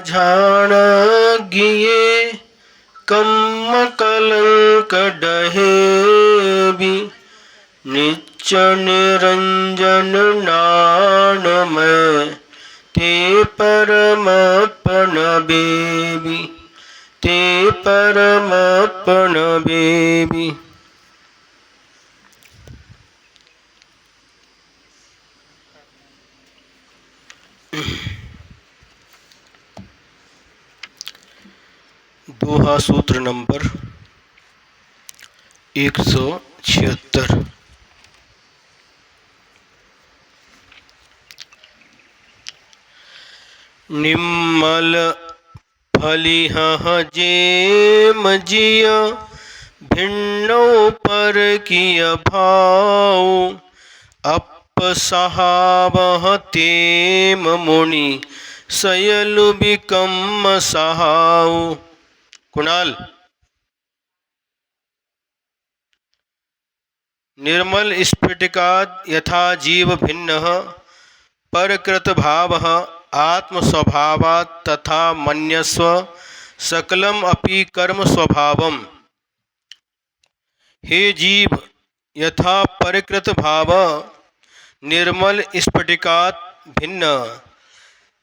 झाण गिए कम्म कलंक डहे भी निच निरंजन नान में ते परमपन बेबी ते परमपन बेबी। दोहा सूत्र नंबर 176। निम्मल फलिह जेम जिय भिन्नो पर किय भाव अपसहावह तेम मुनि सयलु बिकम्म सहाव। कुणाल, निर्मल स्फटिकाद यथा जीव भिन्न परकृत भाव आत्मस्वभावात् तथा मन्यस्व सकलम अपि कर्म स्वभावम। हे जीव, यथा परकृत भाव निर्मल स्फटिकात भिन्न,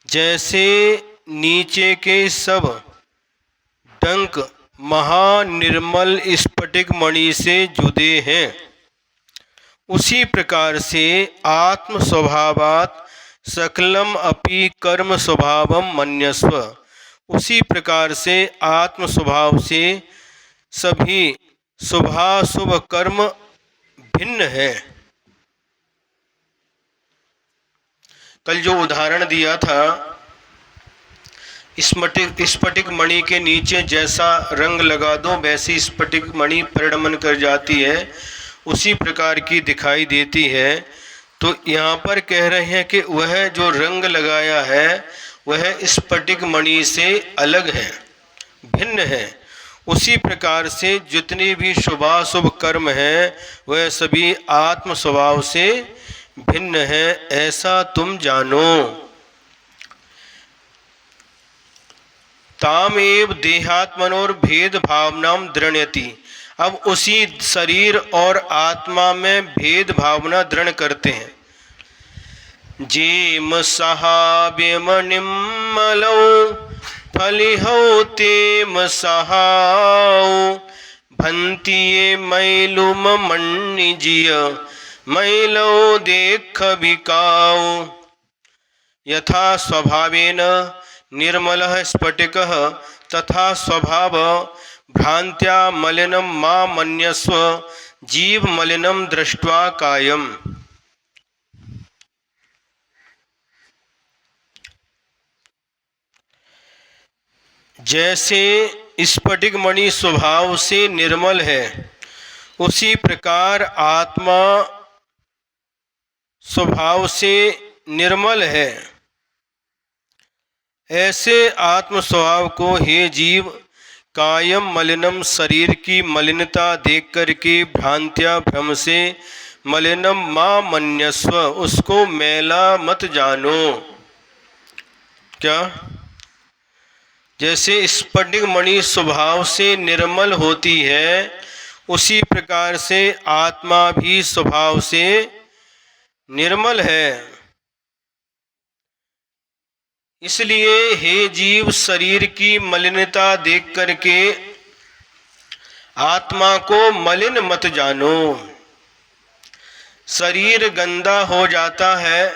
जैसे नीचे के सब डंक महानिर्मल स्फटिक मणि से जुदे हैं, उसी प्रकार से आत्म स्वभावात् सकलम अपि कर्म स्वभावम मन्यस्व, उसी प्रकार से आत्म स्वभाव से सभी शुभाशुभ कर्म भिन्न है। कल जो उदाहरण दिया था, स्फटिक मणि के नीचे जैसा रंग लगा दो वैसी स्फटिक मणि परिणमन कर जाती है, उसी प्रकार की दिखाई देती है। तो यहाँ पर कह रहे हैं कि वह जो रंग लगाया है वह स्फटिक मणि से अलग है, भिन्न है। उसी प्रकार से जितने भी शुभाशुभ कर्म हैं वह सभी आत्म स्वभाव से भिन्न है, ऐसा तुम जानो। तामेव देहात्मनोर भेद भावनाम दृढ़यति। अब उसी शरीर और आत्मा में भेद भावना दृढ़ करते हैं। जेम सहाव्यम निम्मलौ फलिहौ तेम सहाओ भंतिये मैलुम मन्निजिय मैलौ देख बिकाओ। यथा स्वभावेन निर्मलः स्फटिकः तथा स्वभाव भ्रांत्या मलिनम मा मन्यस्व जीव मलिनम दृष्ट्वा कायम। जैसे स्फटिक मणि स्वभाव से निर्मल है, उसी प्रकार आत्मा स्वभाव से निर्मल है। ऐसे आत्म स्वभाव को हे जीव कायम मलिनम, शरीर की मलिनता देख करके भ्रांत्या भ्रम से मलिनम मां मन्यस्व, उसको मैला मत जानो। क्या? जैसे स्फटिक मणि स्वभाव से निर्मल होती है, उसी प्रकार से आत्मा भी स्वभाव से निर्मल है। इसलिए हे जीव, शरीर की मलिनता देख करके आत्मा को मलिन मत जानो। शरीर गंदा हो जाता है,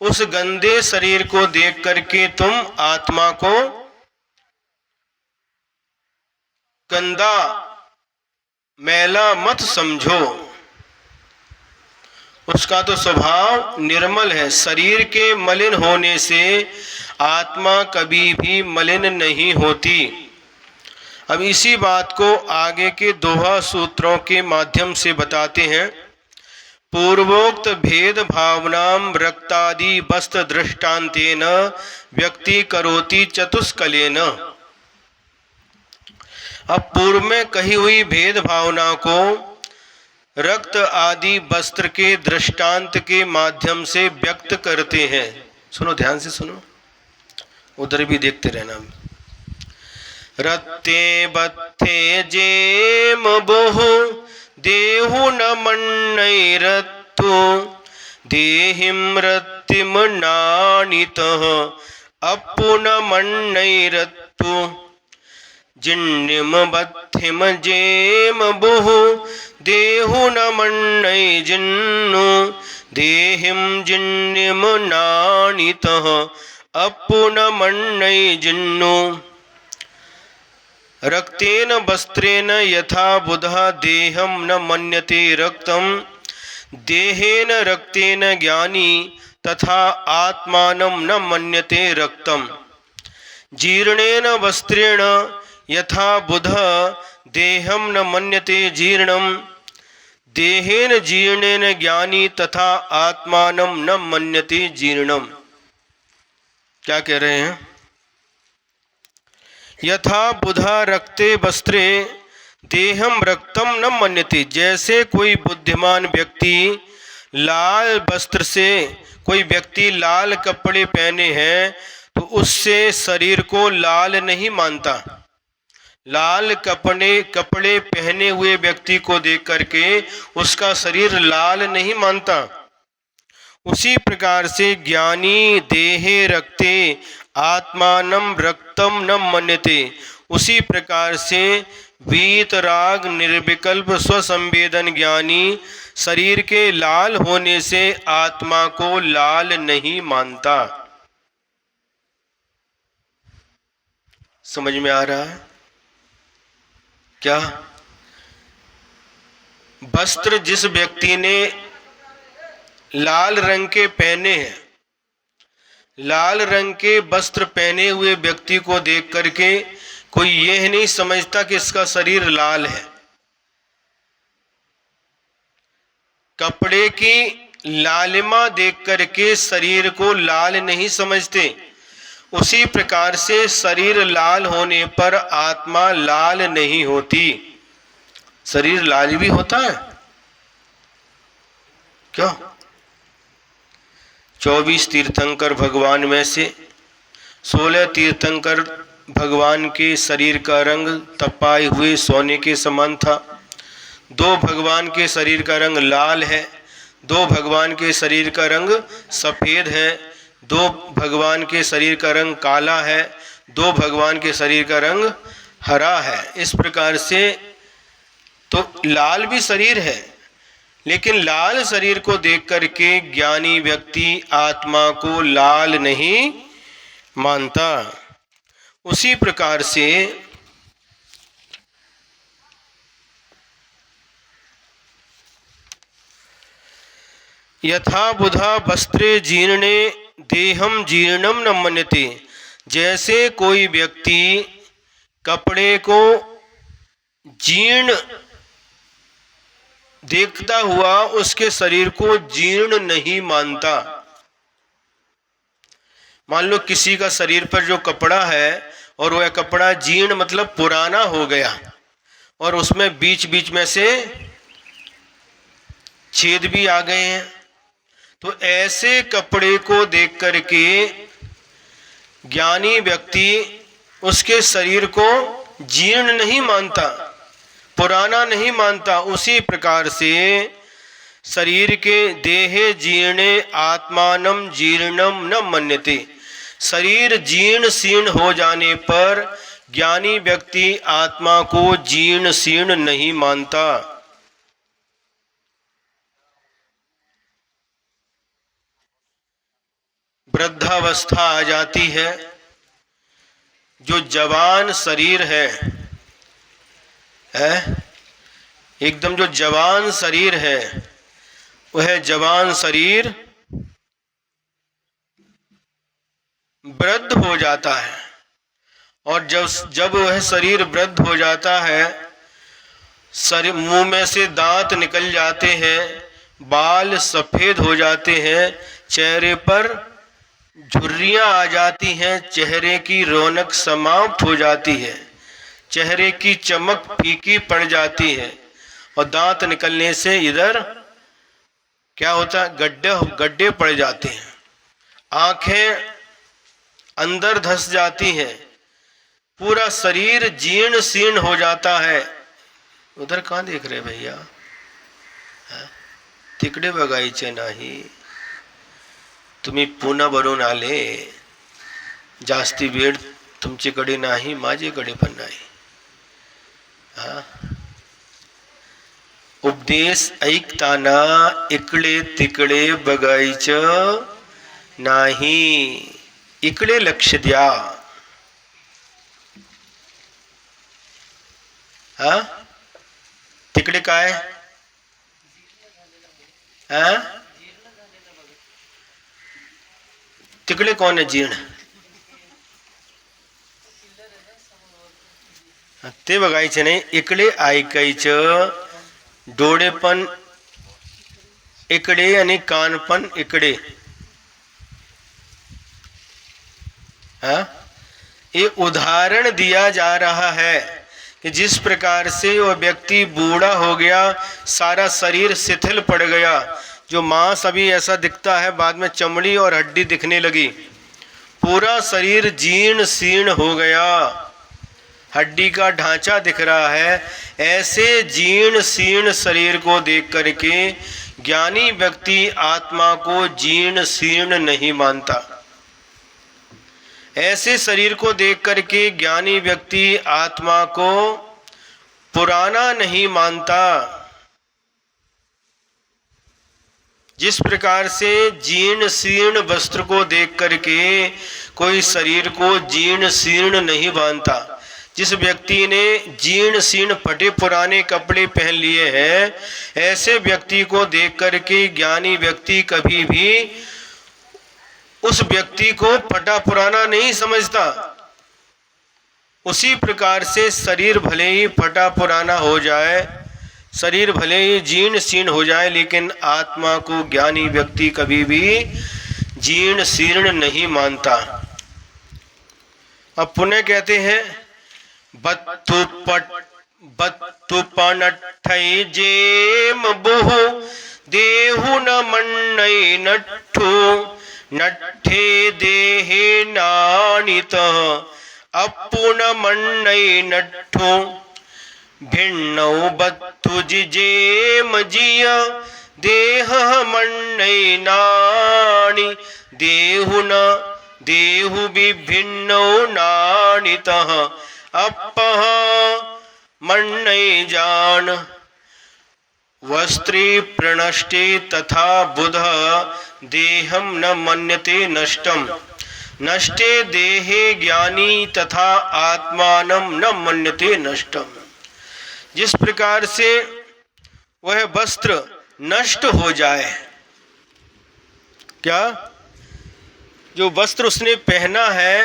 उस गंदे शरीर को देख करके तुम आत्मा को गंदा मैला मत समझो। उसका तो स्वभाव निर्मल है। शरीर के मलिन होने से आत्मा कभी भी मलिन नहीं होती। अब इसी बात को आगे के दोहा सूत्रों के माध्यम से बताते हैं। पूर्वोक्त भेद भावनाम रक्तादि वस्त्र दृष्टांतेन व्यक्ति करोति चतुष्कलेन। अब पूर्व में कही हुई भेद भावना को रक्त आदि वस्त्र के दृष्टांत के माध्यम से व्यक्त करते हैं। सुनो, ध्यान से सुनो। उधर भी देखते रहना। रत्ते बत्थे जेम बहु देहु न मन्नई रत्तु देहिम रत्तिम नानितः अपुन मन्नई रत्तु जिन्निम बत्थिम जेम बहु देहु न मन्नई जिन्नु देहिम जिन्निम नानितः अपुन मन्नई जिन्नु रक्तेन वस्त्रेण यथा बुधा देहं न मन्यते रक्तम देहेन रक्तेन ज्ञानी तथा आत्मानं न मन्यते रक्तम जीर्णेन वस्त्रेण यथा बुधः देहं न मन्यते जीर्णम देहेन जीर्णेन ज्ञानी तथा आत्मानं न मन्यते जीर्णम। क्या कह रहे हैं? यथा बुधा रक्ते वस्त्रे देहम रक्तम न मन्यते, जैसे कोई बुद्धिमान व्यक्ति लाल वस्त्र से, कोई व्यक्ति लाल कपड़े पहने हैं तो उससे शरीर को लाल नहीं मानता। लाल कपड़े पहने हुए व्यक्ति को देख करके उसका शरीर लाल नहीं मानता। उसी प्रकार से ज्ञानी देहे रक्ते आत्मानं रक्तम न मन्यते, उसी प्रकार से वीतराग निर्विकल्प स्वसंवेदन ज्ञानी शरीर के लाल होने से आत्मा को लाल नहीं मानता। समझ में आ रहा है क्या? वस्त्र जिस व्यक्ति ने लाल रंग के पहने हैं, लाल रंग के वस्त्र पहने हुए व्यक्ति को देख करके कोई यह नहीं समझता कि इसका शरीर लाल है। कपड़े की लालिमा देख करके शरीर को लाल नहीं समझते। उसी प्रकार से शरीर लाल होने पर आत्मा लाल नहीं होती। शरीर लाल भी होता है क्या? 24 तीर्थंकर भगवान में से 16 तीर्थंकर भगवान के शरीर का रंग तपाए हुए सोने के समान था। 2 भगवान के शरीर का रंग लाल है, 2 भगवान के शरीर का रंग सफ़ेद है, 2 भगवान के शरीर का रंग काला है, 2 भगवान के शरीर का रंग हरा है। इस प्रकार से तो लाल भी शरीर है, लेकिन लाल शरीर को देख करके ज्ञानी व्यक्ति आत्मा को लाल नहीं मानता। उसी प्रकार से यथा बुधा वस्त्रे जीर्णे देहम जीर्णम न मन्यते, जैसे कोई व्यक्ति कपड़े को जीर्ण देखता हुआ उसके शरीर को जीर्ण नहीं मानता। मान लो किसी का शरीर पर जो कपड़ा है और वह कपड़ा जीर्ण मतलब पुराना हो गया और उसमें बीच बीच में से छेद भी आ गए हैं, तो ऐसे कपड़े को देख करके ज्ञानी व्यक्ति उसके शरीर को जीर्ण नहीं मानता, पुराना नहीं मानता। उसी प्रकार से शरीर के देहे जीर्णे आत्मानं जीर्णम न मन्यते, शरीर जीर्ण शीर्ण हो जाने पर ज्ञानी व्यक्ति आत्मा को जीर्ण शीर्ण नहीं मानता। वृद्धावस्था आ जाती है, जो जवान शरीर है एकदम जो जवान शरीर है वह जवान शरीर वृद्ध हो जाता है, और जब वह शरीर वृद्ध हो जाता है, मुंह में से दांत निकल जाते हैं, बाल सफेद हो जाते हैं, चेहरे पर झुर्रियां आ जाती हैं, चेहरे की रौनक समाप्त हो जाती है, चेहरे की चमक फीकी पड़ जाती है, और दांत निकलने से इधर क्या होता है, गड्ढे पड़ जाते हैं। आंखें अंदर धस जाती है, पूरा शरीर जीर्ण शीर्ण हो जाता है। उधर कहाँ देख रहे भैया? तिकडे बघायचे नाही, तुम्ही पुन्हा भरून आले, जास्ती वेळ तुमच्याकडे नाही, माझ्याकडे पण नाही। उपदेश ऐकताना इकडे तिकडे बघायचं नाही, इकडे लक्ष द्या। तिकडे काय? तिकडे कोण आहे जीर्ण? ते बघायचे नाही, इकडे ऐकायचं। डोळे पण इकडे आणि कान पण इकडे। ये उदाहरण दिया जा रहा है कि जिस प्रकार से वह व्यक्ति बूढ़ा हो गया, सारा शरीर शिथिल पड़ गया, जो मांस अभी ऐसा दिखता है बाद में चमड़ी और हड्डी दिखने लगी, पूरा शरीर जीर्ण शीर्ण हो गया, हड्डी का ढांचा दिख रहा है। ऐसे जीर्ण शीर्ण शरीर को देख करके ज्ञानी व्यक्ति आत्मा को जीर्ण शीर्ण नहीं मानता। ऐसे शरीर को देख करके ज्ञानी व्यक्ति आत्मा को पुराना नहीं मानता। जिस प्रकार से जीर्ण शीर्ण वस्त्र को देख करके कोई शरीर को जीर्ण शीर्ण नहीं मानता, जिस व्यक्ति ने जीर्ण शीर्ण फटे पुराने कपड़े पहन लिए हैं, ऐसे व्यक्ति को देख करके ज्ञानी व्यक्ति कभी भी उस व्यक्ति को फटा पुराना नहीं समझता। उसी प्रकार से शरीर भले ही फटा पुराना हो जाए, शरीर भले ही जीर्ण शीर्ण हो जाए, लेकिन आत्मा को ज्ञानी व्यक्ति कभी भी जीर्ण शीर्ण नहीं मानता। अब पुनः कहते हैं, बत्तु पनठै जेम बुहु देहु न मन्नै नट्ठु नट्ठे देहे नानित अपुन मन्नै नट्ठु भिन्नौ बत्तु जिजेम जिय देह मन्नै नानि देहु न देहु विभिन्नौ नानितः अपह मन्नै जान। वस्त्रे प्रणष्टे तथा बुध देहम न मन्यते नष्टम नष्टे देहे ज्ञानी तथा आत्मानं न मन्यते नष्टम। जिस प्रकार से वह वस्त्र नष्ट हो जाए, क्या जो वस्त्र उसने पहना है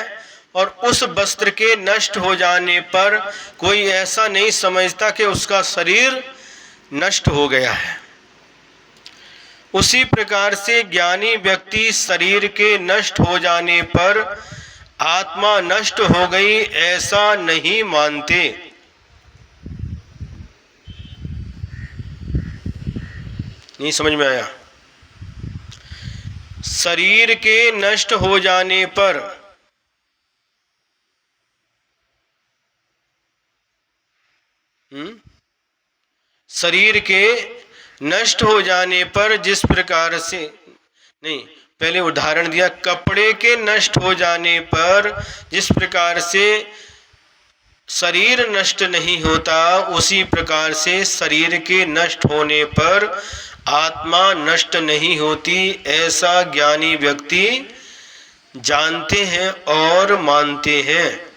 और उस वस्त्र के नष्ट हो जाने पर कोई ऐसा नहीं समझता कि उसका शरीर नष्ट हो गया है, उसी प्रकार से ज्ञानी व्यक्ति शरीर के नष्ट हो जाने पर आत्मा नष्ट हो गई ऐसा नहीं मानते। नहीं समझ में आया? शरीर के नष्ट हो जाने पर शरीर के नष्ट हो जाने पर जिस प्रकार से, नहीं पहले उदाहरण दिया, कपड़े के नष्ट हो जाने पर जिस प्रकार से शरीर नष्ट नहीं होता, उसी प्रकार से शरीर के नष्ट होने पर आत्मा नष्ट नहीं होती, ऐसा ज्ञानी व्यक्ति जानते हैं और मानते हैं।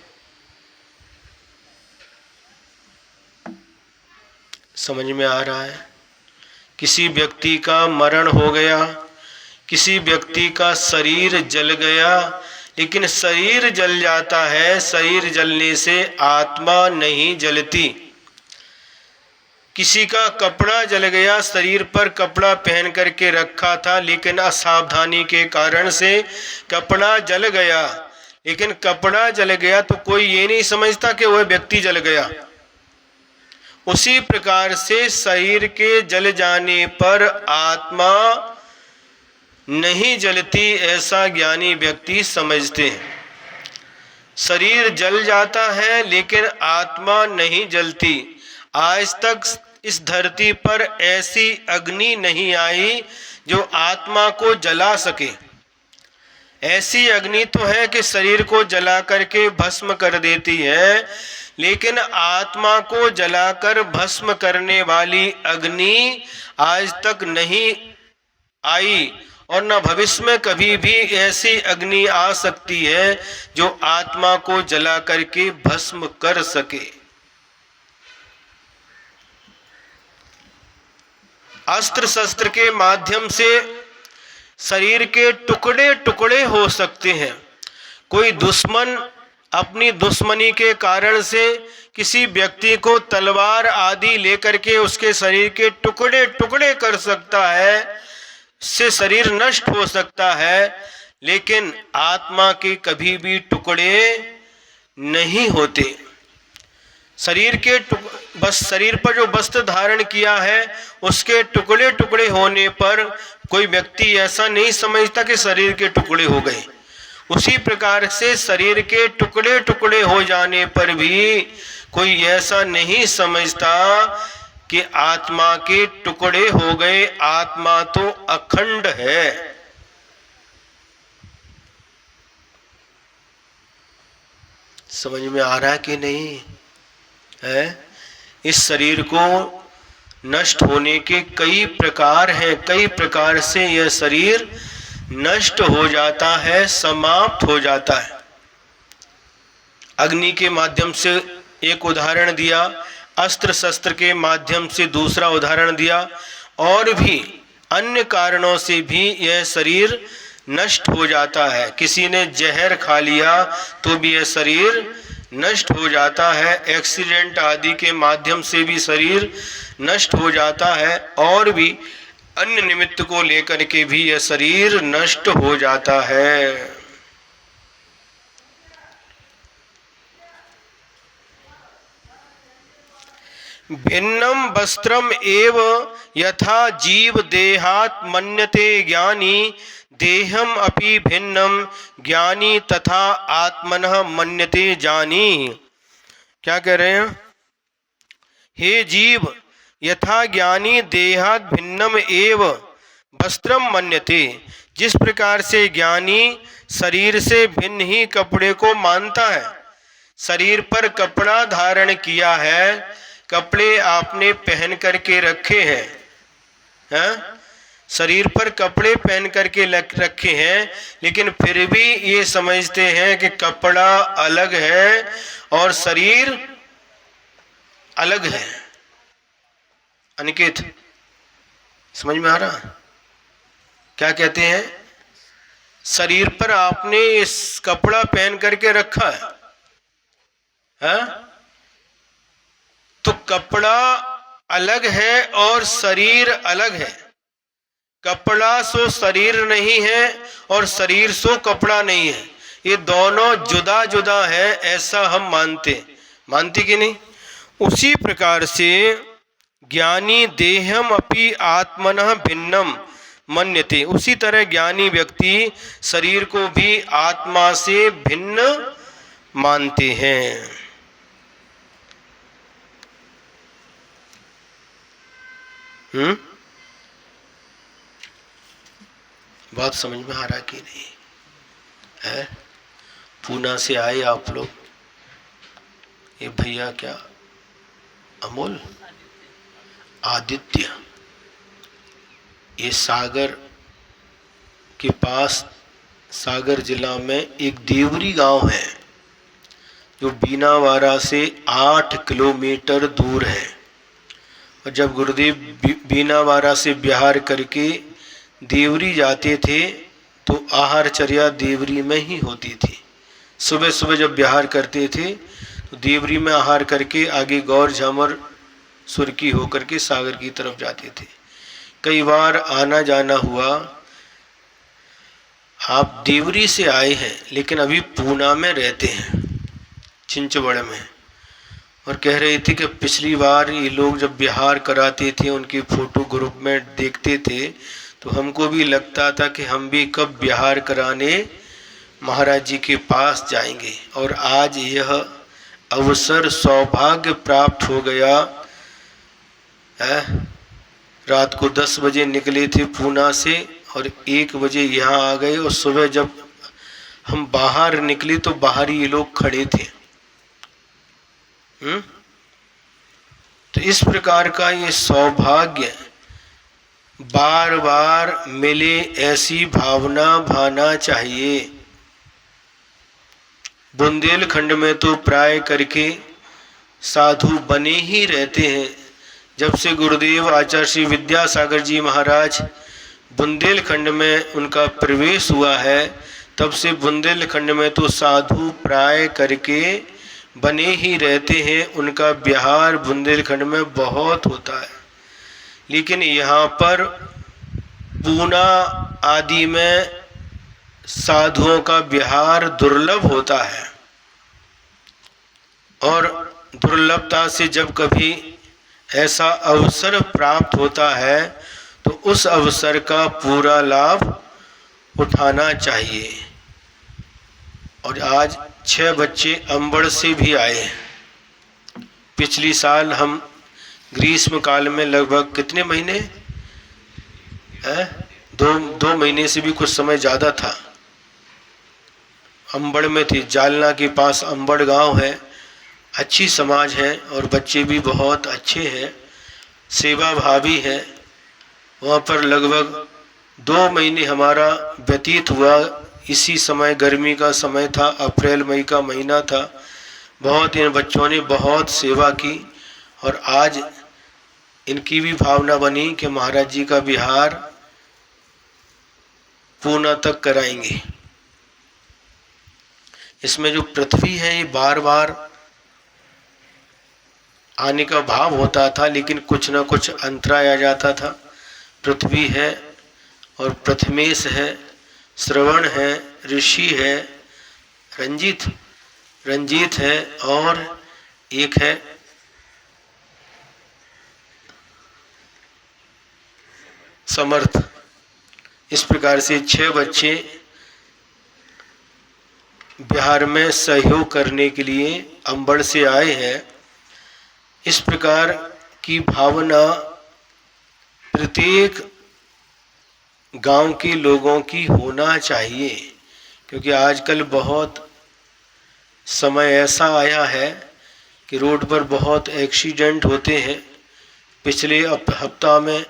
समझ में आ रहा है? किसी व्यक्ति का मरण हो गया, किसी व्यक्ति का शरीर जल गया, लेकिन शरीर जल जाता है, शरीर जलने से आत्मा नहीं जलती। किसी का कपड़ा जल गया, शरीर पर कपड़ा पहन करके रखा था, लेकिन असावधानी के कारण से कपड़ा जल गया, लेकिन कपड़ा जल गया तो कोई ये नहीं समझता कि वह व्यक्ति जल गया। उसी प्रकार से शरीर के जल जाने पर आत्मा नहीं जलती, ऐसा ज्ञानी व्यक्ति समझते हैं। शरीर जल जाता है लेकिन आत्मा नहीं जलती। आज तक इस धरती पर ऐसी अग्नि नहीं आई जो आत्मा को जला सके। ऐसी अग्नि तो है कि शरीर को जला करके भस्म कर देती है, लेकिन आत्मा को जलाकर भस्म करने वाली अग्नि आज तक नहीं आई और न भविष्य में कभी भी ऐसी अग्नि आ सकती है जो आत्मा को जला करके भस्म कर सके। अस्त्र शस्त्र के माध्यम से शरीर के टुकड़े टुकड़े हो सकते हैं। कोई दुश्मन अपनी दुश्मनी के कारण से किसी व्यक्ति को तलवार आदि लेकर के उसके शरीर के टुकड़े टुकड़े कर सकता है, से शरीर नष्ट हो सकता है, लेकिन आत्मा के कभी भी टुकड़े नहीं होते। शरीर के बस शरीर पर जो वस्त्र धारण किया है उसके टुकड़े टुकड़े होने पर कोई व्यक्ति ऐसा नहीं समझता कि शरीर के टुकड़े हो गए। उसी प्रकार से शरीर के टुकड़े टुकड़े हो जाने पर भी कोई ऐसा नहीं समझता कि आत्मा के टुकड़े हो गए। आत्मा तो अखंड है। समझ में आ रहा कि नहीं है? इस शरीर को नष्ट होने के कई प्रकार हैं। कई प्रकार से यह शरीर नष्ट हो जाता है, समाप्त हो जाता है। अग्नि के माध्यम से एक उदाहरण दिया, अस्त्र शस्त्र के माध्यम से दूसरा उदाहरण दिया, और भी अन्य कारणों से भी यह शरीर नष्ट हो जाता है। किसी ने जहर खा लिया तो भी यह शरीर नष्ट हो जाता है। एक्सीडेंट आदि के माध्यम से भी शरीर नष्ट हो जाता है, और भी अन्य निमित्त को लेकर के भी यह शरीर नष्ट हो जाता है। भिन्नम वस्त्रम एव यथा जीव देहात् मन्यते ज्ञानी देहम अपि भिन्नम ज्ञानी तथा आत्मनः मन्यते जानी। क्या कह रहे हैं? हे जीव, यथा ज्ञानी देहात् भिन्नम एव वस्त्रम मन्यते, जिस प्रकार से ज्ञानी शरीर से भिन्न ही कपड़े को मानता है। शरीर पर कपड़ा धारण किया है, कपड़े आपने पहन करके रखे हैं, शरीर पर कपड़े पहन करके रखे हैं, लेकिन फिर भी ये समझते हैं कि कपड़ा अलग है और शरीर अलग है। अनिकेत, समझ में आ रहा? क्या कहते हैं? शरीर पर आपने इस कपड़ा पहन करके रखा है, तो कपड़ा अलग है और शरीर अलग है। कपड़ा सो शरीर नहीं है और शरीर सो कपड़ा नहीं है। ये दोनों जुदा जुदा है, ऐसा हम मानते कि नहीं? उसी प्रकार से ज्ञानी देहम अपि आत्मनः भिन्नम मन्यते, उसी तरह ज्ञानी व्यक्ति शरीर को भी आत्मा से भिन्न मानते हैं। बात समझ में आ रहा कि नहीं है? पूना से आए आप लोग। ये भैया क्या अमोल आदित्य, ये सागर के पास सागर जिला में एक देवरी गांव है जो बीनावाड़ा से 8 किलोमीटर दूर है। और जब गुरुदेव बीनावाड़ा से बिहार करके देवरी जाते थे तो आहारचर्या देवरी में ही होती थी। सुबह सुबह जब बिहार करते थे तो देवरी में आहार करके आगे गौर झामर सुरकी होकर के सागर की तरफ जाते थे। कई बार आना जाना हुआ। आप देवरी से आए हैं लेकिन अभी पूना में रहते हैं, चिंचवड़ में, और कह रहे थे कि पिछली बार ये लोग जब बिहार कराते थे उनकी फ़ोटो ग्रुप में देखते थे तो हमको भी लगता था कि हम भी कब बिहार कराने महाराज जी के पास जाएंगे। और आज यह अवसर सौभाग्य प्राप्त हो गया है। रात को 10 बजे निकले थे पूना से और 1 बजे यहाँ आ गए, और सुबह जब हम बाहर निकले तो बाहर ये लोग खड़े थे। तो इस प्रकार का ये सौभाग्य बार बार मिले, ऐसी भावना भाना चाहिए। बुंदेलखंड में तो प्राय करके साधु बने ही रहते हैं। जब से गुरुदेव आचार्य श्री विद्यासागर जी महाराज बुंदेलखंड में उनका प्रवेश हुआ है, तब से बुंदेलखंड में तो साधु प्राय करके बने ही रहते हैं। उनका व्यवहार बुंदेलखंड में बहुत होता है, लेकिन यहाँ पर पूना आदि में साधुओं का व्यवहार दुर्लभ होता है। और दुर्लभता से जब कभी ऐसा अवसर प्राप्त होता है तो उस अवसर का पूरा लाभ उठाना चाहिए। और आज 6 बच्चे अंबड़ से भी आए। पिछली साल हम ग्रीष्म काल में लगभग कितने महीने, 2 महीने से भी कुछ समय ज़्यादा था, अंबड़ में थी। जालना के पास अंबड़ गांव है, अच्छी समाज है और बच्चे भी बहुत अच्छे हैं, सेवा भावी है। वहाँ पर लगभग 2 महीने हमारा व्यतीत हुआ। इसी समय गर्मी का समय था, अप्रैल मई का महीना था। बहुत इन बच्चों ने बहुत सेवा की और आज इनकी भी भावना बनी कि महाराज जी का विहार पूना तक कराएंगे। इसमें जो पृथ्वी है ये बार बार आने का भाव होता था, लेकिन कुछ न कुछ अंतराय आ जाता था। पृथ्वी है और प्रथमेश है, श्रवण है, ऋषि है, रंजीत है और एक है समर्थ। इस प्रकार से 6 बच्चे बिहार में सहयोग करने के लिए अंबड़ से आए हैं। इस प्रकार की भावना प्रत्येक गांव के लोगों की होना चाहिए, क्योंकि आजकल बहुत समय ऐसा आया है कि रोड पर बहुत एक्सीडेंट होते हैं। पिछले हफ्ता में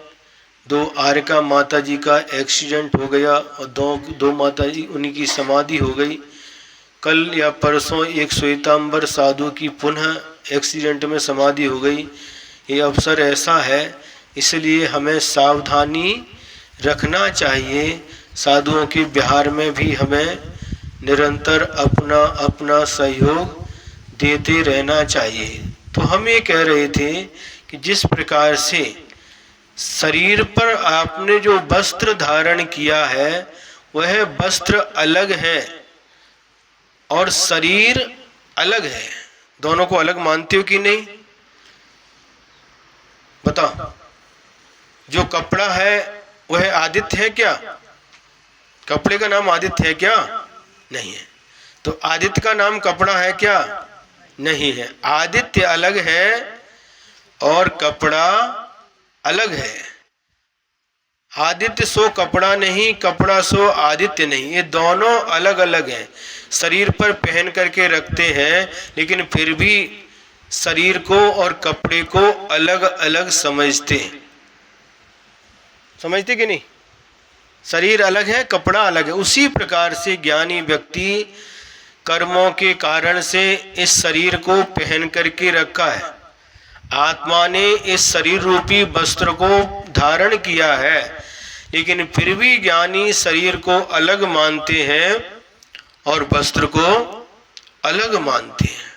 2 आर्यका माता जी का एक्सीडेंट हो गया और दो माता जी उनकी समाधि हो गई। कल या परसों एक श्वेतांबर साधु की पुनः एक्सीडेंट में समाधि हो गई। ये अवसर ऐसा है, इसलिए हमें सावधानी रखना चाहिए। साधुओं के व्यवहार में भी हमें निरंतर अपना अपना सहयोग देते रहना चाहिए। तो हम ये कह रहे थे कि जिस प्रकार से शरीर पर आपने जो वस्त्र धारण किया है वह वस्त्र अलग है और शरीर अलग है। दोनों को अलग मानते हो कि नहीं? बताओ। जो कपड़ा है वह आदित्य है क्या? कपड़े का नाम आदित्य है क्या? नहीं है। तो आदित्य का नाम कपड़ा है क्या? नहीं है। आदित्य अलग है और कपड़ा अलग है। आदित्य सो कपड़ा नहीं, कपड़ा सो आदित्य नहीं, ये दोनों अलग अलग हैं। शरीर पर पहन करके रखते हैं, लेकिन फिर भी शरीर को और कपड़े को अलग अलग समझते हैं। समझते कि नहीं? शरीर अलग है, कपड़ा अलग है। उसी प्रकार से ज्ञानी व्यक्ति कर्मों के कारण से इस शरीर को पहन करके रखा है। आत्मा ने इस शरीर रूपी वस्त्र को धारण किया है, लेकिन फिर भी ज्ञानी शरीर को अलग मानते हैं और वस्त्र को अलग मानते हैं।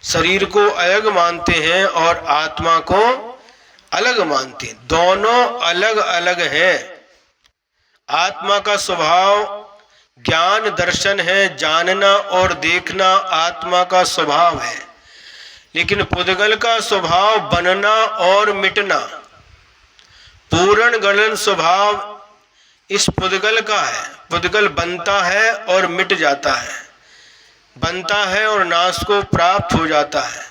शरीर को अलग मानते हैं और आत्मा को अलग मानते हैं। दोनों अलग अलग हैं। आत्मा का स्वभाव ज्ञान दर्शन है, जानना और देखना आत्मा का स्वभाव है। लेकिन पुद्गल का स्वभाव बनना और मिटना, पूर्ण गणन स्वभाव इस पुद्गल का है। पुद्गल बनता है और मिट जाता है, बनता है और नाश को प्राप्त हो जाता है।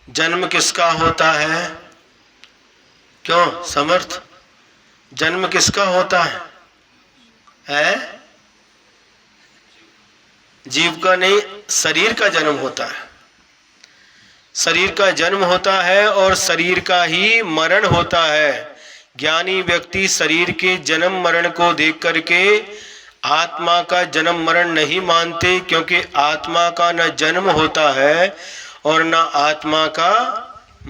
जन्म किसका होता है? क्यों समर्थ? जन्म किसका होता है? जीव का नहीं, शरीर का जन्म होता है। शरीर का जन्म होता है और शरीर का ही मरण होता है। ज्ञानी व्यक्ति शरीर के जन्म मरण को देख करके आत्मा का जन्म मरण नहीं मानते, क्योंकि आत्मा का न जन्म होता है और न आत्मा का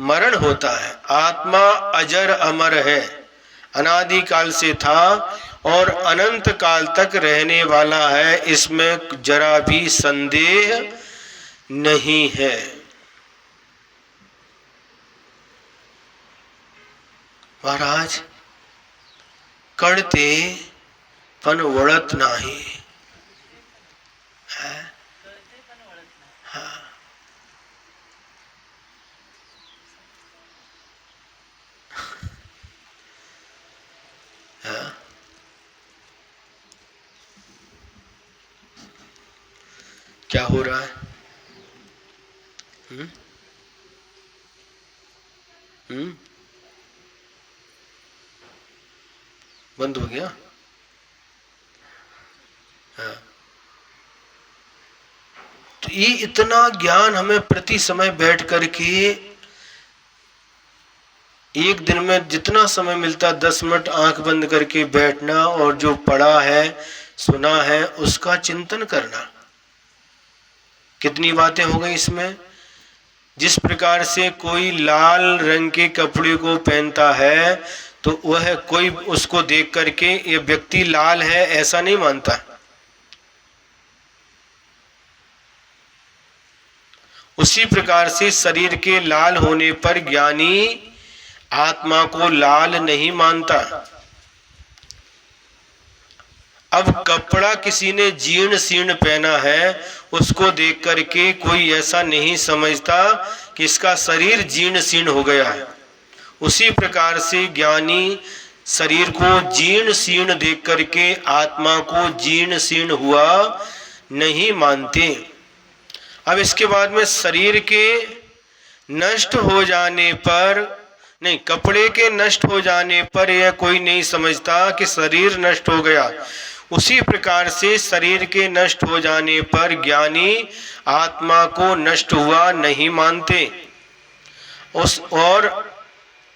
मरण होता है। आत्मा अजर अमर है, अनादि काल से था और अनंत काल तक रहने वाला है, इसमें जरा भी संदेह नहीं है। महाराज कड़ते पण वळत नाही है? हाँ। हाँ। क्या हो रहा है? बंद हो गया? हाँ। तो ये इतना ज्ञान हमें प्रति समय बैठ करके एक दिन में जितना समय मिलता 10 मिनट आंख बंद करके बैठना और जो पढ़ा है सुना है उसका चिंतन करना। कितनी बातें हो गई इसमें। जिस प्रकार से कोई लाल रंग के कपड़े को पहनता है तो वह कोई उसको देख करके ये व्यक्ति लाल है ऐसा नहीं मानता। उसी प्रकार से शरीर के लाल होने पर ज्ञानी आत्मा को लाल नहीं मानता। अब कपड़ा किसी ने जीर्ण शीर्ण पहना है, उसको देख करके कोई ऐसा नहीं समझता कि इसका शरीर जीर्ण शीर्ण हो गया है। उसी प्रकार से ज्ञानी शरीर को जीर्ण शीर्ण देख करके आत्मा को जीर्ण शीर्ण हुआ नहीं मानते। अब इसके बाद में शरीर के नष्ट हो जाने पर नहीं, कपड़े के नष्ट हो जाने पर यह कोई नहीं समझता कि शरीर नष्ट हो गया। उसी प्रकार से शरीर के नष्ट हो जाने पर ज्ञानी आत्मा को नष्ट हुआ नहीं मानते। और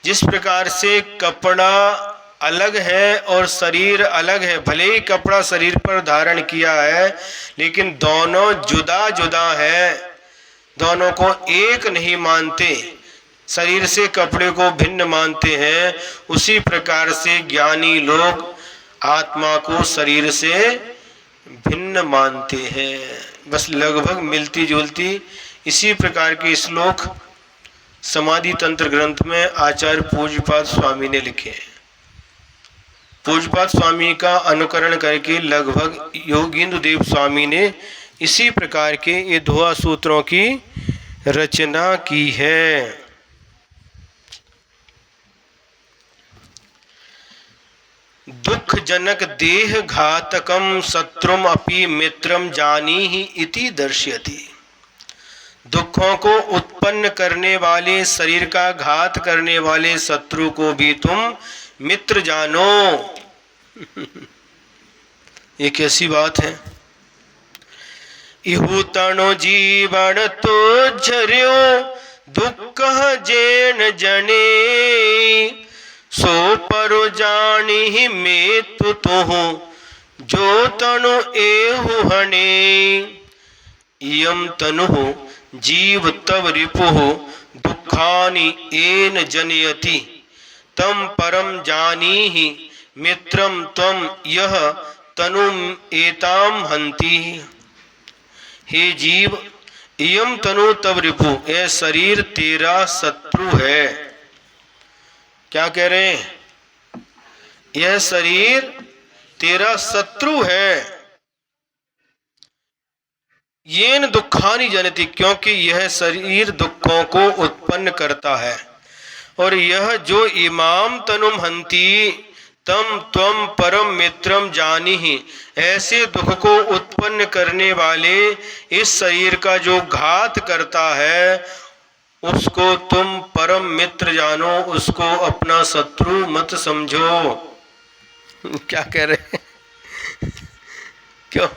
जिस प्रकार से कपड़ा अलग है और शरीर अलग है, भले ही कपड़ा शरीर पर धारण किया है लेकिन दोनों जुदा जुदा है, दोनों को एक नहीं मानते, शरीर से कपड़े को भिन्न मानते हैं। उसी प्रकार से ज्ञानी लोग आत्मा को शरीर से भिन्न मानते हैं। बस लगभग मिलती जुलती इसी प्रकार के श्लोक समाधि तंत्र ग्रंथ में आचार्य पूज्यपाद स्वामी ने लिखे हैं। पूज्यपाद स्वामी का अनुकरण करके लगभग योगींद्र देव स्वामी ने इसी प्रकार के ये दोहा सूत्रों की रचना की है। दुख जनक देह घातकम शत्रुम अपि मित्रम जानीहि इति दर्शयति। दुखों को उत्पन्न करने वाले, शरीर का घात करने वाले शत्रु को भी तुम मित्र जानो। ये कैसी बात है। इहु तणु जीवन तो झर्यो दुख जेन जने, सो परो जानी में तुहु जो तनु एहु हने। इयम तनु जीव तव रिपुः दुखानि एन जनयति, तम परम जानीहि मित्रम त्वम यह तनु एताम हंति। हे जीव, इयम तनु तव रिपु, यह शरीर तेरा शत्रु है। क्या कह रहे हैं? यह शरीर तेरा शत्रु है। येन दुखानि जनति, क्योंकि यह शरीर दुखों को उत्पन्न करता है। और यह जो इमाम तनुम हंति, तम त्वम परम मित्रम जानीहि। ऐसे दुख को उत्पन्न करने वाले इस शरीर का जो घात करता है उसको तुम परम मित्र जानो, उसको अपना शत्रु मत समझो। क्या कह रहे हैं? क्यों?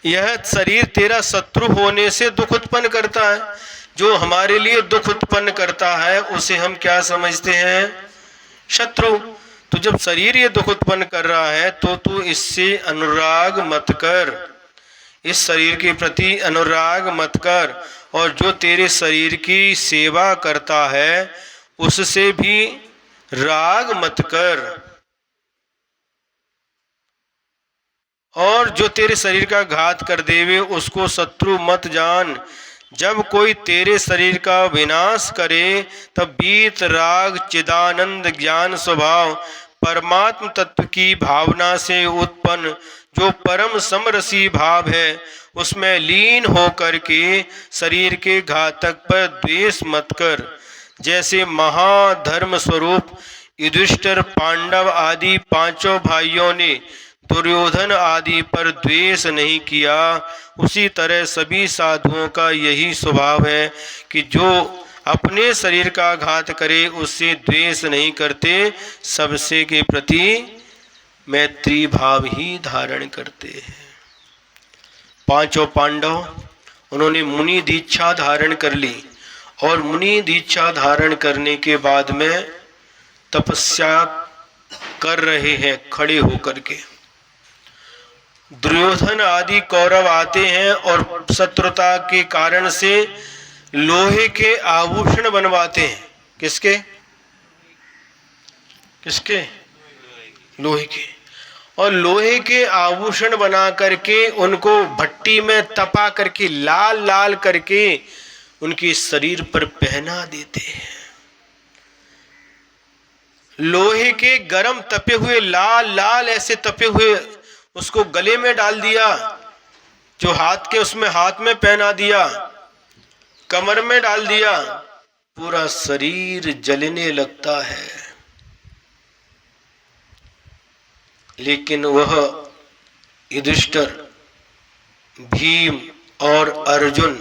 यह शरीर तेरा शत्रु होने से दुख उत्पन्न करता है। जो हमारे लिए दुख उत्पन्न करता है उसे हम क्या समझते हैं? शत्रु। तो जब शरीर ये दुख उत्पन्न कर रहा है तो तू इससे अनुराग मत कर, इस शरीर के प्रति अनुराग मत कर। और जो तेरे शरीर की सेवा करता है उससे भी राग मत कर। और जो तेरे शरीर का घात कर देवे उसको शत्रु मत जान। जब कोई तेरे शरीर का विनाश करे तब वीत राग चिदानंद ज्ञान स्वभाव परमात्म तत्व की भावना से उत्पन्न जो परम समरसी भाव है उसमें लीन होकर के शरीर के घातक पर द्वेष मत कर। जैसे महाधर्म स्वरूप युधिष्ठिर, पांडव आदि पांचों भाइयों ने दुर्योधन आदि पर द्वेष नहीं किया, उसी तरह सभी साधुओं का यही स्वभाव है कि जो अपने शरीर का घात करे उससे द्वेष नहीं करते, सबसे के प्रति मैत्री भाव ही धारण करते हैं। पांचों पांडव उन्होंने मुनि दीक्षा धारण कर ली और मुनि दीक्षा धारण करने के बाद में तपस्या कर रहे हैं खड़े होकर के। दुर्योधन आदि कौरव आते हैं और शत्रुता के कारण से लोहे के आभूषण बनवाते हैं। किसके? किसके? लोहे के। और लोहे के आभूषण बना करके उनको भट्टी में तपा करके लाल लाल करके उनके शरीर पर पहना देते हैं। लोहे के गरम तपे हुए लाल लाल ऐसे तपे हुए उसको गले में डाल दिया, जो हाथ के उसमें हाथ में पहना दिया, कमर में डाल दिया, पूरा शरीर जलने लगता है। लेकिन वह युधिष्ठिर, भीम और अर्जुन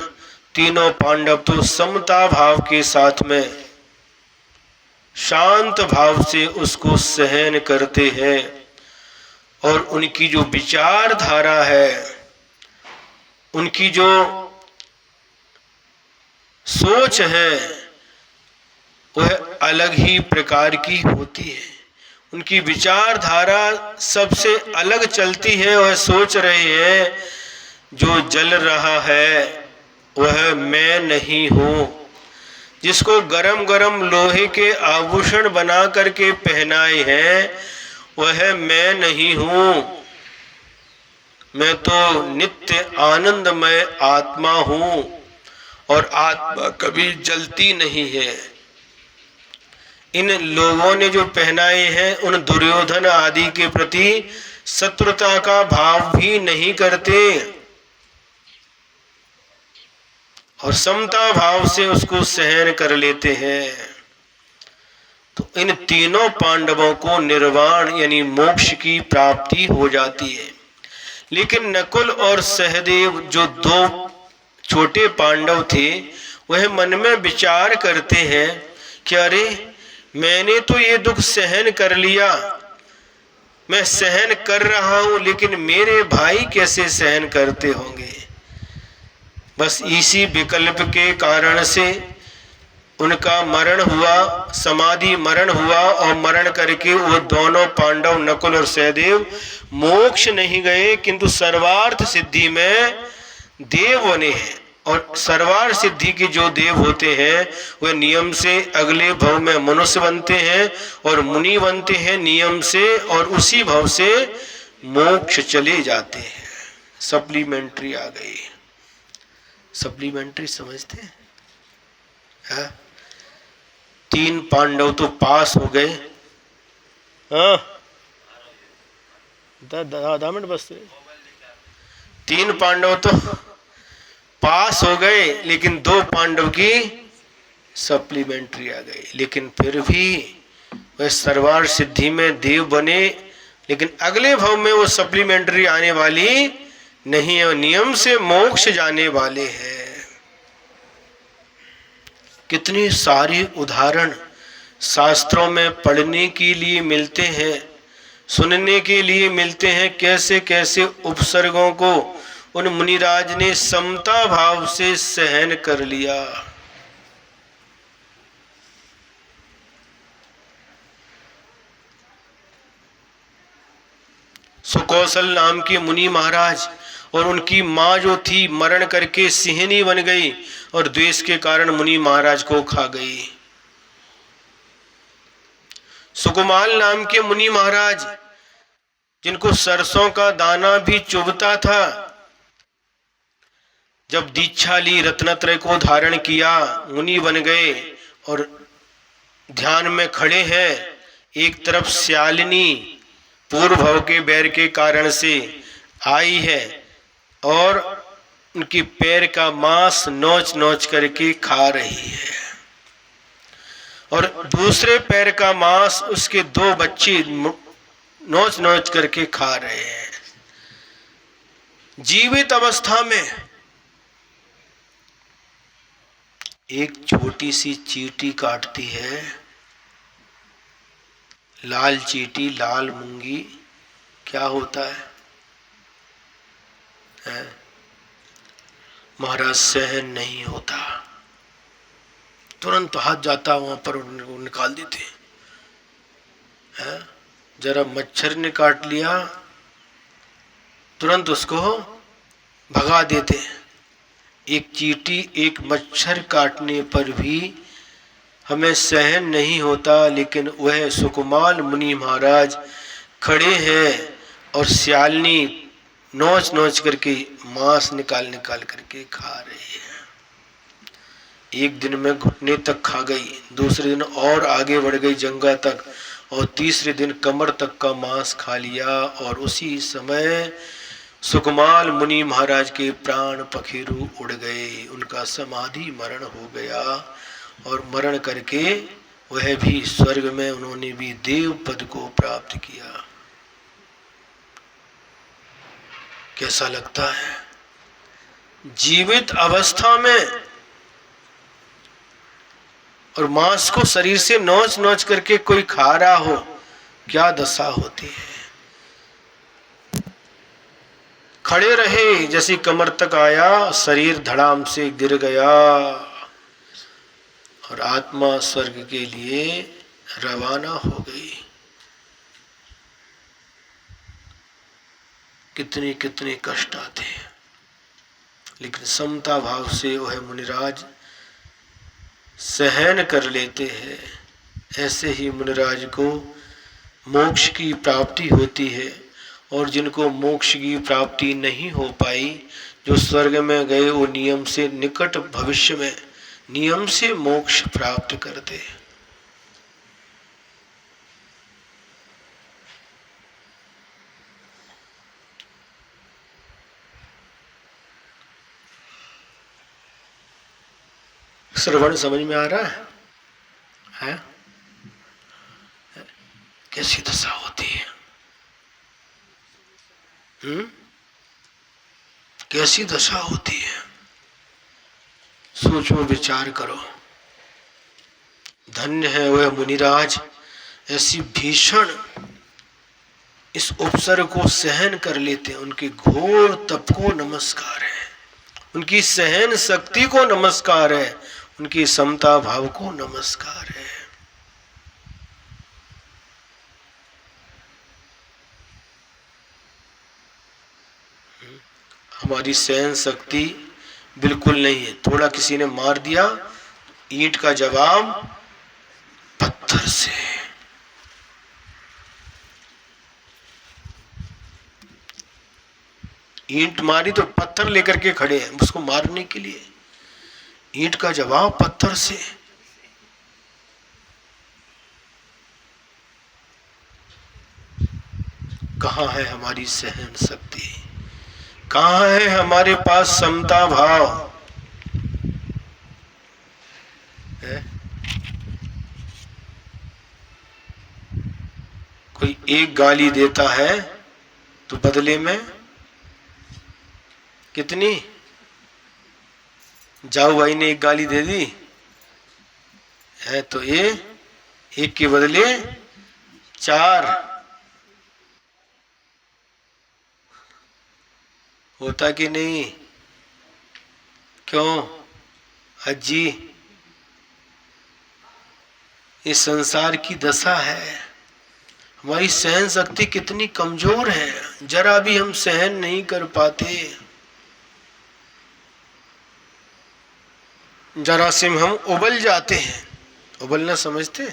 तीनों पांडव तो समता भाव के साथ में शांत भाव से उसको सहन करते हैं। और उनकी जो विचारधारा है, उनकी जो सोच है वह अलग ही प्रकार की होती है। उनकी विचारधारा सबसे अलग चलती है। वह सोच रहे हैं जो जल रहा है वह मैं नहीं हूं। जिसको गरम गरम लोहे के आभूषण बना करके पहनाए हैं वह मैं नहीं हूं। मैं तो नित्य आनंदमय आत्मा हूं और आत्मा कभी जलती नहीं है। इन लोगों ने जो पहनाए हैं उन दुर्योधन आदि के प्रति शत्रुता का भाव भी नहीं करते और समता भाव से उसको सहन कर लेते हैं। तो इन तीनों पांडवों को निर्वाण यानी मोक्ष की प्राप्ति हो जाती है। लेकिन नकुल और सहदेव जो दो छोटे पांडव थे वह मन में विचार करते हैं कि अरे मैंने तो ये दुख सहन कर लिया, मैं सहन कर रहा हूं, लेकिन मेरे भाई कैसे सहन करते होंगे। बस इसी विकल्प के कारण से उनका मरण हुआ, समाधि मरण हुआ और मरण करके वो दोनों पांडव नकुल और सहदेव मोक्ष नहीं गए किंतु सर्वार्थ सिद्धि में देव बने हैं। और सर्वार्थ सिद्धि के जो देव होते हैं वह नियम से अगले भव में मनुष्य बनते हैं और मुनि बनते हैं नियम से, और उसी भव से मोक्ष चले जाते हैं। सप्लीमेंट्री आ गई। सप्लीमेंट्री समझते हैं? हाँ? 3 पांडव तो पास हो गए। हाँ 10 मिनट बस। 3 पांडव तो पास हो गए लेकिन 2 पांडव की सप्लीमेंट्री आ गई। लेकिन फिर भी वह सर्वार सिद्धि में देव बने, लेकिन अगले भव में वो सप्लीमेंट्री आने वाली नहीं है, नियम से मोक्ष जाने वाले हैं। कितने सारे उदाहरण शास्त्रों में पढ़ने के लिए मिलते हैं, सुनने के लिए मिलते हैं, कैसे कैसे उपसर्गों को उन मुनिराज ने समता भाव से सहन कर लिया। सुकौशल नाम के मुनि महाराज और उनकी माँ जो थी मरण करके सिंहनी बन गई और द्वेष के कारण मुनि महाराज को खा गई। सुकुमाल नाम के मुनि महाराज जिनको सरसों का दाना भी चुभता था, जब दीक्षा ली, रत्नत्रय को धारण किया, मुनि बन गए और ध्यान में खड़े हैं। एक तरफ श्यालिनी पूर्व भव के बैर के कारण से आई है और उनके पैर का मांस नोच नोच करके खा रही है, और दूसरे पैर का मांस उसके 2 बच्चे नोच नोच करके खा रहे हैं। जीवित अवस्था में एक छोटी सी चींटी काटती है, लाल चींटी, लाल मूंगी, क्या होता है? महाराज सहन नहीं होता, तुरंत हाथ जाता वहां पर उनको निकाल देते हैं। जरा मच्छर ने काट लिया, तुरंत उसको भगा देते। एक चींटी, एक मच्छर काटने पर भी हमें सहन नहीं होता, लेकिन वह सुकुमाल मुनि महाराज खड़े हैं और श्यालिनी नोच नोच करके मांस निकाल निकाल करके खा रही है। एक दिन में घुटने तक खा गई, दूसरे दिन और आगे बढ़ गई जंघा तक, और तीसरे दिन कमर तक का मांस खा लिया। और उसी समय सुकुमाल मुनि महाराज के प्राण पखेरु उड़ गए, उनका समाधि मरण हो गया, और मरण करके वह भी स्वर्ग में, उन्होंने भी देव पद को प्राप्त किया। कैसा लगता है? जीवित अवस्था में और मांस को शरीर से नोच नोच करके कोई खा रहा हो, क्या दशा होती है। खड़े रहे, जैसी कमर तक आया, शरीर धड़ाम से गिर गया और आत्मा स्वर्ग के लिए रवाना हो गई। कितने कितने कष्ट आते हैं, लेकिन समता भाव से वह मुनिराज सहन कर लेते हैं। ऐसे ही मुनिराज को मोक्ष की प्राप्ति होती है, और जिनको मोक्ष की प्राप्ति नहीं हो पाई, जो स्वर्ग में गए, वो नियम से निकट भविष्य में नियम से मोक्ष प्राप्त करते हैं। श्रवण समझ में आ रहा है? कैसी दशा होती है? कैसी दशा होती है? सोचो, विचार करो। धन्य है वह मुनिराज, ऐसी भीषण इस उपसर्ग को सहन कर लेते हैं। उनके घोर तप को नमस्कार है, उनकी सहन शक्ति को नमस्कार है, उनकी समता भाव को नमस्कार है। हमारी सहन शक्ति बिल्कुल नहीं है। थोड़ा किसी ने मार दिया, ईंट का जवाब पत्थर से। ईंट मारी तो पत्थर लेकर के खड़े हैं उसको मारने के लिए। ईंट का जवाब पत्थर से। कहाँ है हमारी सहन शक्ति? कहाँ है हमारे पास समता भाव है? कोई एक गाली देता है तो बदले में कितनी? जाऊ भाई ने एक गाली दे दी है तो ये एक के बदले 4 होता कि नहीं? क्यों अज्जी? इस संसार की दशा है। हमारी सहन शक्ति कितनी कमजोर है, जरा भी हम सहन नहीं कर पाते। जरा से हम उबल जाते हैं। उबलना समझते?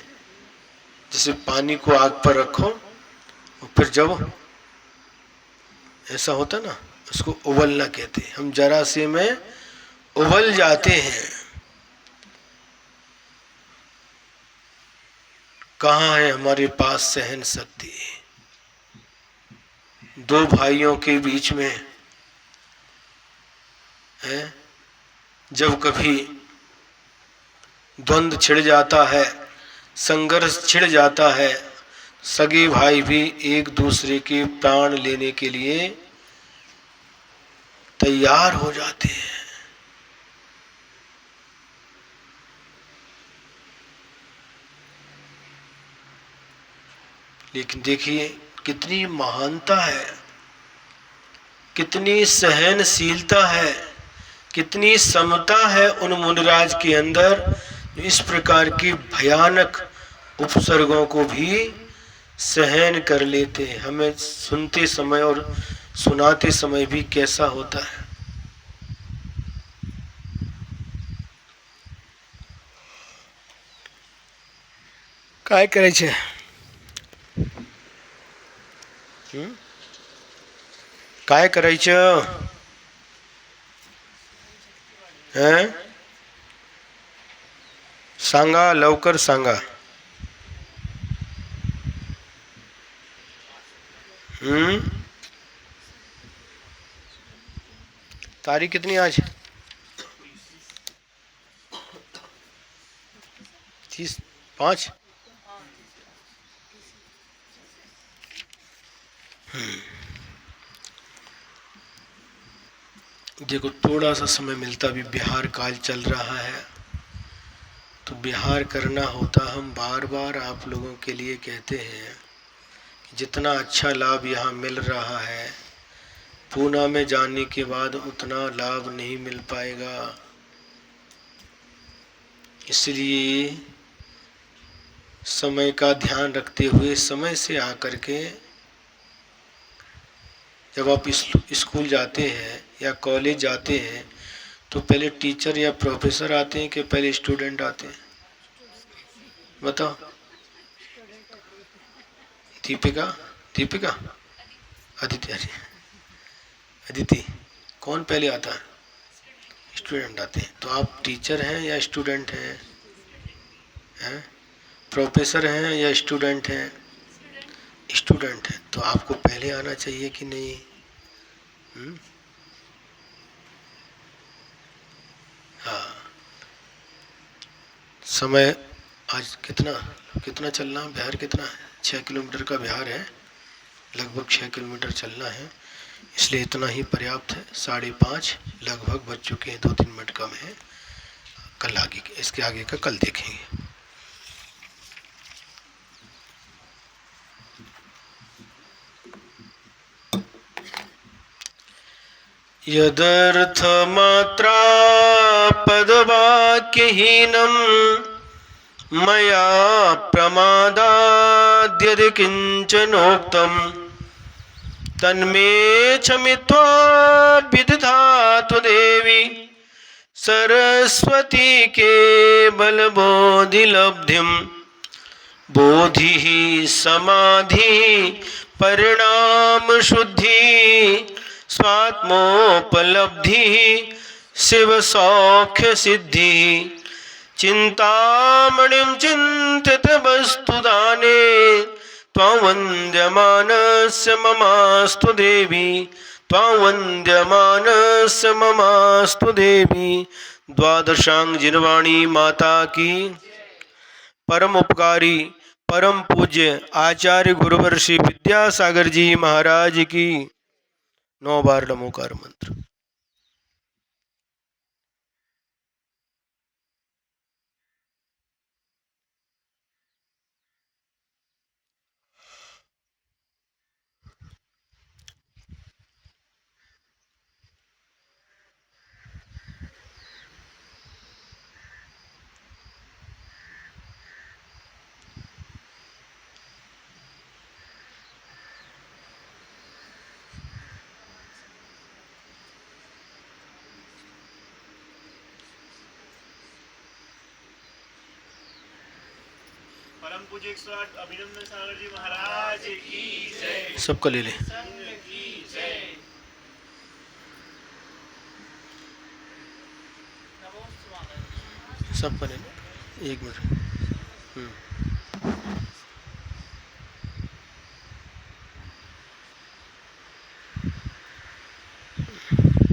जैसे पानी को आग पर रखो और फिर जब ऐसा होता ना, उसको उबलना कहते हैं। हम जरा से में उबल जाते हैं। कहाँ है हमारे पास सहन शक्ति? 2 भाइयों के बीच में है, जब कभी द्वंद्व छिड़ जाता है, संघर्ष छिड़ जाता है, सगे भाई भी एक दूसरे के प्राण लेने के लिए तैयार हो जाते हैं। लेकिन देखिए कितनी महानता है, कितनी सहनशीलता है, कितनी समता है उन मुनिराज के अंदर, इस प्रकार की भयानक उपसर्गों को भी सहन कर लेते हैं। हमें सुनते समय और सुनाते समय भी कैसा होता है। काय करे छे? काय करायचं? हैं? सांगा, लवकर सांगा। तारीख कितनी आज? 30/5। देखो थोड़ा सा समय मिलता भी, बिहार काल चल रहा है तो बिहार करना होता। हम बार बार आप लोगों के लिए कहते हैं कि जितना अच्छा लाभ यहाँ मिल रहा है, पूना में जाने के बाद उतना लाभ नहीं मिल पाएगा। इसलिए समय का ध्यान रखते हुए समय से आकर के, जब आप स्कूल जाते हैं या कॉलेज जाते हैं तो पहले टीचर या प्रोफेसर आते हैं कि पहले स्टूडेंट आते हैं? बताओ। दीपिका, दीपिका, अदिति, अदिति, कौन पहले आता है? स्टूडेंट आते हैं। तो आप टीचर हैं या स्टूडेंट हैं? हैं? प्रोफेसर हैं या स्टूडेंट हैं? स्टूडेंट हैं। तो आपको पहले आना चाहिए कि नहीं? हाँ। समय आज कितना चलना? बिहार कितना है? 6 किलोमीटर का बिहार है, लगभग 6 किलोमीटर चलना है, इसलिए इतना ही पर्याप्त है। 5:30 लगभग बज चुके हैं, 2-3 मिनट कम है। कल आगे, इसके आगे का कल देखेंगे। यदर्थ मात्रा पदवाक्यहीनं मया प्रमादाद्यदि किंचनोक्तम् तन्मे क्षमित्वा विदधातु देवी सरस्वती केवल बोधिलब्धिं। बोधिः समाधि परिणाम शुद्धि स्वात्मोपलब्धि शिव सौख्य सिद्धि। चिंतामणिं चिंतित वस्तुदाने त्वां वन्द्यमानस्य ममास्तु देवी, त्वां वन्द्यमानस्य ममास्तु देवी। द्वादशांग जिनवाणी माता की, परम उपकारी परम पूज्य आचार्य गुरुवर श्री विद्यासागर जी महाराज की 9 बार नमोकार मंत्र। परम पूज्य 108 अभिनंदन सागर जी महाराज की जय। सबका ले लें। सबका ले लें। 1 मिनट।